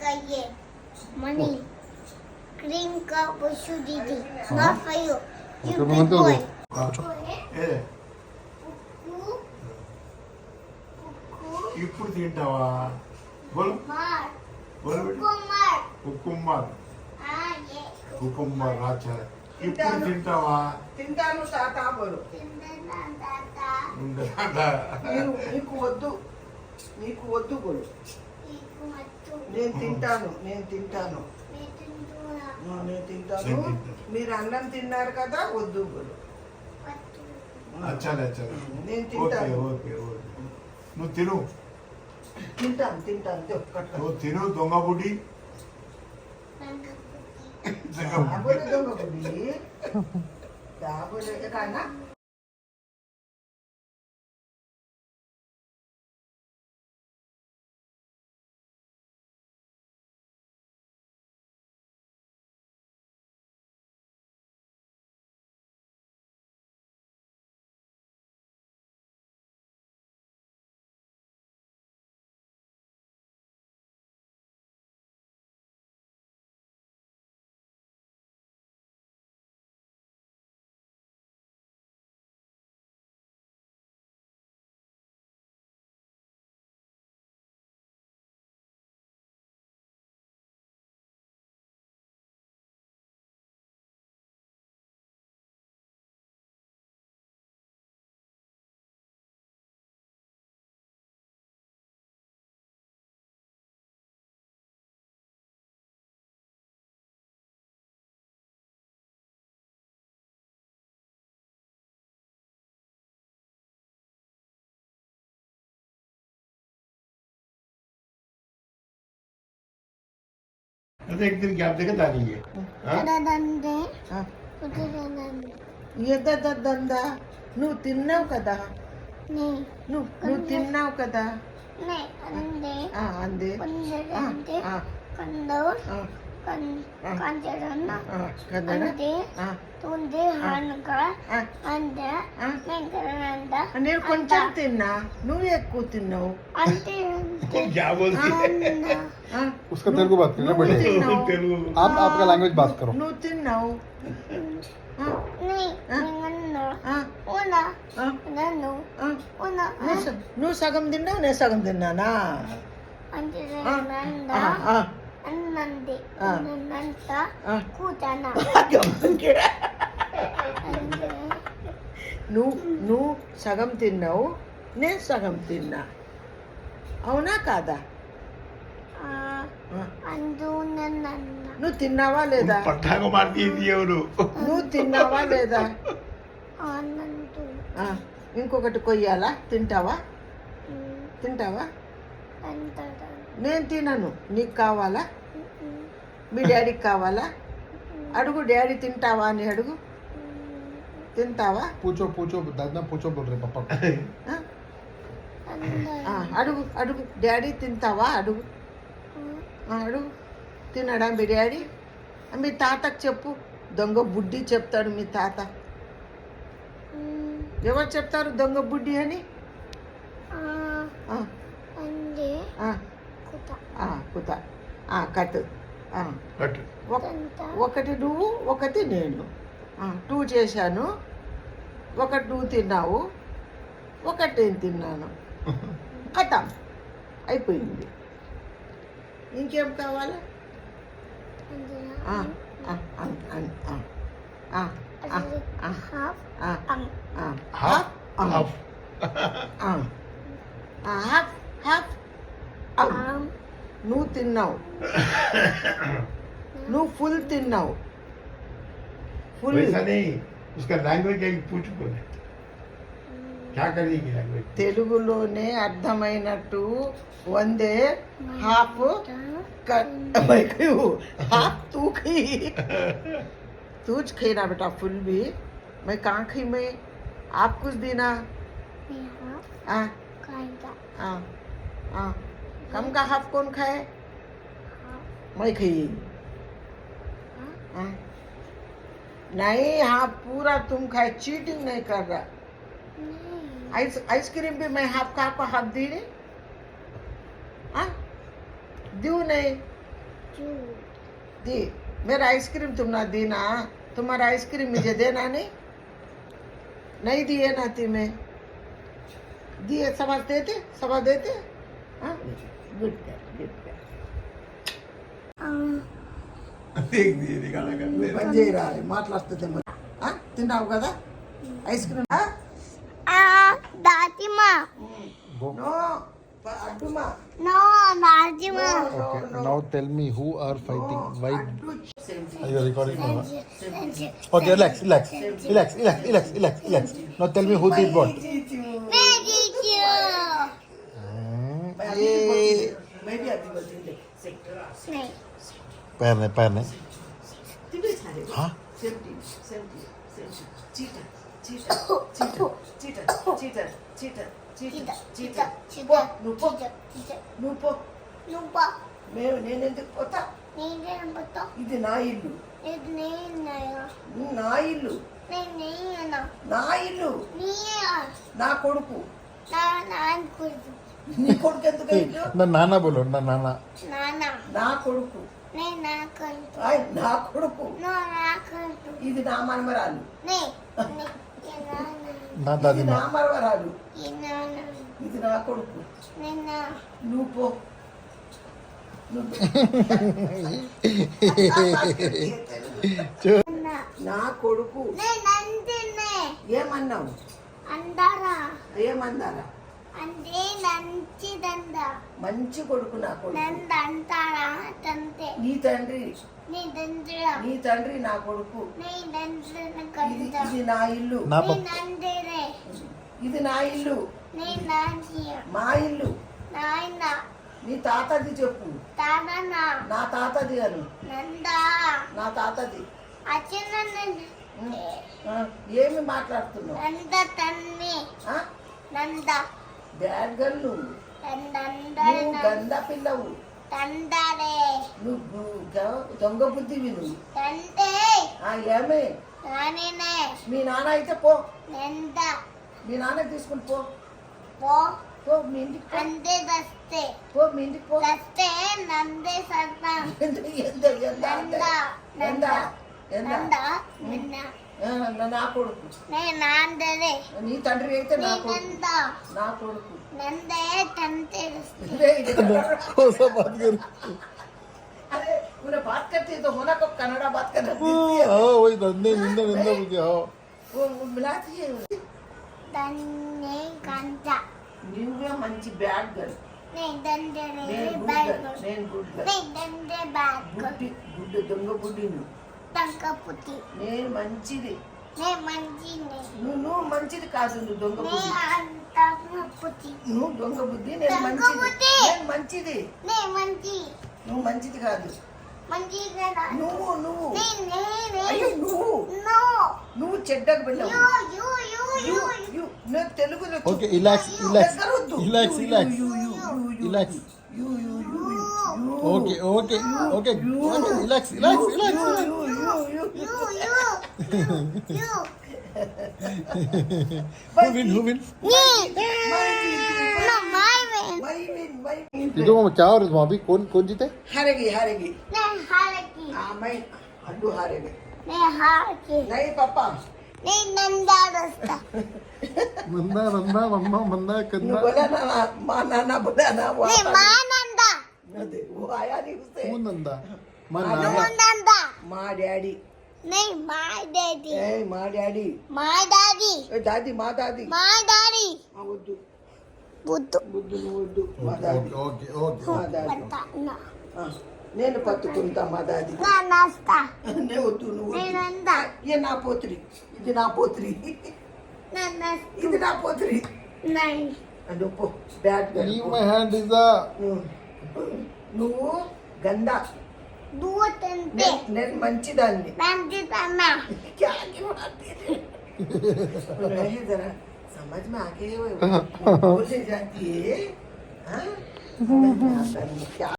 ये money. Green cup for you, Didi. Not for you. You Okay, big Mamanta, boy. A Cuckoo. ఇప్పుడు తింటావా బోలు Mar. బోలు బిడ్డ Kumar. కుక్కుమ్మర్ Ah, yeah. కుక్కుమ్మర్ రాచా ఇప్పుడు తింటావా తింటాను తాత బోలు Tata. ఉండదా నీకు వద్దు బోలు Ikumatu. నేను తింటాను Metundura. నేను తింటాను నేను తింటాను. మీరు అన్నం తిన్నారు కదా వద్దు బోలు Patu. అచ్చాలే అచ్చాలే నేను ఓకే తింటాను ఓకే ఓకే నువ్వు తిను తింటాను నువ్వు తిను దొంగ బుడ్డి Tangkaputi. దొంగ బుడ్డి కాబోలే కానా अरे एक दिन क्या देखा था ये Dadande. Dadande. ఎద్దందా నువ్వు తిన్నావు కదా Ne. నువ్వు తిన్నావు కదా Ne. Ande. అందే Kundadande. ఆ, Kando. ఆ, Kanjarana. కదరా Ande. ఆ, Tunde Hanuka. ఆ. Ande. ఆ. Venkaranda. నేను కొంచెం తిన్నా నువ్వు ఎక్కువ తిన్నావు Ante. क्या बोलती है Anda. ఆ, उसका तेलुगु बात करो ना నువ్వు बेटे తిన్నావు तेलुगु आप आपका लैंग्वेज बात करो నువ్వు తిన్నావు ఆ, Ne. ఆ. Ningano. ఆ, Una. ఆ, Nano. ఆ. Una. నువ్వు సగం తిన్నావు నేను సగం తిన్నానా Ante. ఆ, Nanda. ఆ, ఆ. Anandi. ఆ. Nanta. ఆ. Kutana. Ande. నువ్వు సగం తిన్నావు నేను సగం తిన్నా అవునా కాదా Ah. ఆ, Andu Nana. నువ్వు తిన్నావా లేదా पट्टा को मारती है दिए वो నువ్వు తిన్నావా లేదా Anandu. ఆ, ఇంకొకటి కొయ్యాలా తింటావా Mm. తింటావా Anta. నేను తినను నీకు కావాలా మీ డాడీకి కావాలా అడుగు డాడీ తింటావా అని అడుగు తింటావా पूछो पूछो दादा पूछो बोल रहे पापा को। ఆ? Anda. అడుగు డాడీ తింటావా అడుగు ఆ, అడుగు తినడా మీ డాడీ మీ తాతకు చెప్పు దొంగ బుడ్డి చెప్తాడు మీ తాత Mm. ఎవరు చెప్తారు దొంగ బుడ్డి అని Ah. ఆ, Ande. ఆ, Kuta. ఆ, కుత ఆ, కట్ ఆ, कट Tanta. ఒకటి నువ్వు ఒకటి నేను టూ చేశాను ఒకటి నువ్వు తిన్నావు ఒకటి నేను తిన్నాను కథం అయిపోయింది ఇంకేం కావాలి ఆ, ఆ, ఆ, ఆ, ఆ, ఆ, ఆ, Half. ఆ, Ang. ఆ, हाफ ఆ, हाफ ఆ, ఆ, హాఫ్ హాఫ్ ఆ, Ang. నువ్వు తిన్నావు నువ్వు ఫుల్ తిన్నావు ఫుల్ वैसा नहीं उसका लैंग्वेज क्या पूछ बोले क्या करने की लैंग्वेज తెలుగులోనే అర్థమైనట్టు వందే హాఫ్ हाफ तू खी तूच खेना बेटा फुल भी मैं कहाँ खी मैं आप कुछ देना We have. Uh, Kanda. आ, आ, कम का हाफ कौन खाए Half. मैं खी आ, नहीं हाँ पूरा तुम खाए चीटिंग नहीं कर रहा नहीं. आइसक्रीम भी मैं हाफ का आपको हाफ दी नहीं हाँ दू नहीं चू दी मेरा आइसक्रीम तुम ना दी ना तुम्हारा आइसक्रीम मुझे देना नहीं दिए ना तुम्हें दिए समझ देते हाँ गुड పని చేయరా మాట్లాడుతుంది మరి తిన్నావు కదా ఐస్ క్రీమ్ दादी माँ నో అడ్డుమా no दादी माँ Okay, now tell me who are fighting. Why? Are you recording now? Okay, relax. Now tell me who did what. मैं जीती हूँ मैं भी अभी बोलती नहीं पैर ने. हाँ? నువ్వు నేనెందుకు పోతా నేను పోతా ఇది నా ఇల్లు ఇది నేను నా ఇల్లు నేను నా ఇల్లు నీ నా కొడుకు నాన్న నీ కొడుకు ఎందుకు ఇల్లు నా నాన్న బోలో నా నాన్న. నాన్న నా కొడుకు నేను నాకంటు ఆయ్, నా కొడుకు నాకంటు ఇది నా మనమరాలు నా ఇది దాది నా మా. మనవరాలు ఈ నాన్న ఇది నా కొడుకు నేను నువ్వు పో నువ్వు నా కొడుకు నేను అంటేనే ఏమన్నావు అంటారా ఏమన్నారా అంటే నంచిదండ మంచి కొడుకు నా కొడుకు నంద అంటారా తంతే నీ తండ్రి నీ దండ్రా నీ తండ్రి నా కొడుకు నీ దండ్రన ఇది కంట ఇది నా ఇల్లు నా నీ పప్ నందరే ఇది నా ఇల్లు నీ నాంచియ మా ఇల్లు నాయన నీ తాతది చెప్పు తానన నా తాతది అను నంద నా తాతది అచ్చన ఆ, ఏమి మాట్లాడుతున్నావు నంద తన్ని ఆ? నంద బ్యాడ్ గర్ల్ నువ్వు నందందర నువ్వు గంద పిల్లవు తందరే నువ్వు దొంగ బుద్ధివి నువ్వు తంతే ఏమే నానేనే మీ నాన్న అయితే పో నంద మీ నాన్న తీసుకుని పో పో పో మీ ఇంటికి పో. అందే దస్తే పో మీ ఇంటికి పో దస్తే నందే సత్తా ఎంత ఎంత ఎంత నంద ఎంత ఎంత నంద నిన్న నా కొడుకు నే నాందరే నీ తండ్రి అయితే నీ నా కొడుకు నంద నా కొడుకు నందే తంతే దస్తే रे, इधर- कोसा बात कर. अरे उन्हें बात करती है तो होना को कन्नड़ा बात करना देती है हाँ वही धंधे निंदा निंदा बोल के हाँ. वो मिलाती है దన్నే కంట నువ్వే మంచి బ్యాడ్ గర్ల్ నే దందరే నేను గుడ్ బ్యాగ్ గర్ల్ నేను గుడ్ గర్ల్ నే దందే బ్యాగ్ గుడ్డి గుడ్డు దొంగ బుడ్డిను తంకపుతి నేను మంచిది నే మంచినే నువ్వు మంచిది కాదు నువ్వు దొంగ నే బుద్ధి అంతకపుతి నువ్వు దొంగ బుద్ధి నేను దొంగ మంచిది బుద్ధి. నేను మంచిది నే మంచి నువ్వు మంచిది కాదు మంచి కదా నువ్వు నే అయ్యో నువ్వు నో నువ్వు చెడ్డకు వెళ్ళావు you you you you you నేను తెలుగులో చెప్పు. Okay, relax. దగ్గర వద్దు. Relax. You, Relax. You, you, you, you. Okay. Relax. You, you, you. You you Who win? నీ no my when my win. ये तो क्या हो रहा है अभी कौन जीते? हारेगी నే హారకి हाँ मैं अड्डू हारेगी నే హారకి नहीं पापा నే నందాడస్తా मंदा मम्मा तूने बोला ना माँ नाना बोला ना वो నే आता మా नहीं। నందా ना दे, वो आया नहीं उससे कौन नंदा? मां నువ్వు नाना. నందా माँ डैडी నే మై డాడీ ए माँ डैडी మై డాడీ ए दादी माँ दादी మై డాడీ हाँ वद्दू బుద్ధు వద్దు నువ్వు వద్దు మా దాది Okay. మా దాది పట్టనా ఆ, నేను పట్టుకుంటా మా దాది నా నాస్తా నే వద్దు నువ్వు వద్దు. నేనందా ఏ నా పోత్రి ఇది నా పోత్రి నా నాస్తా ఇది నా పోత్రి నై అంటే పో bat Leave my hand, Riza. నువ్వు గంద దూతంతే నేను మంచిదాన్ని నంది తన్నా क्या की बात है रहे जरा समझ में आके बोलने जाती है हाँ? समझ में आता नहीं क्या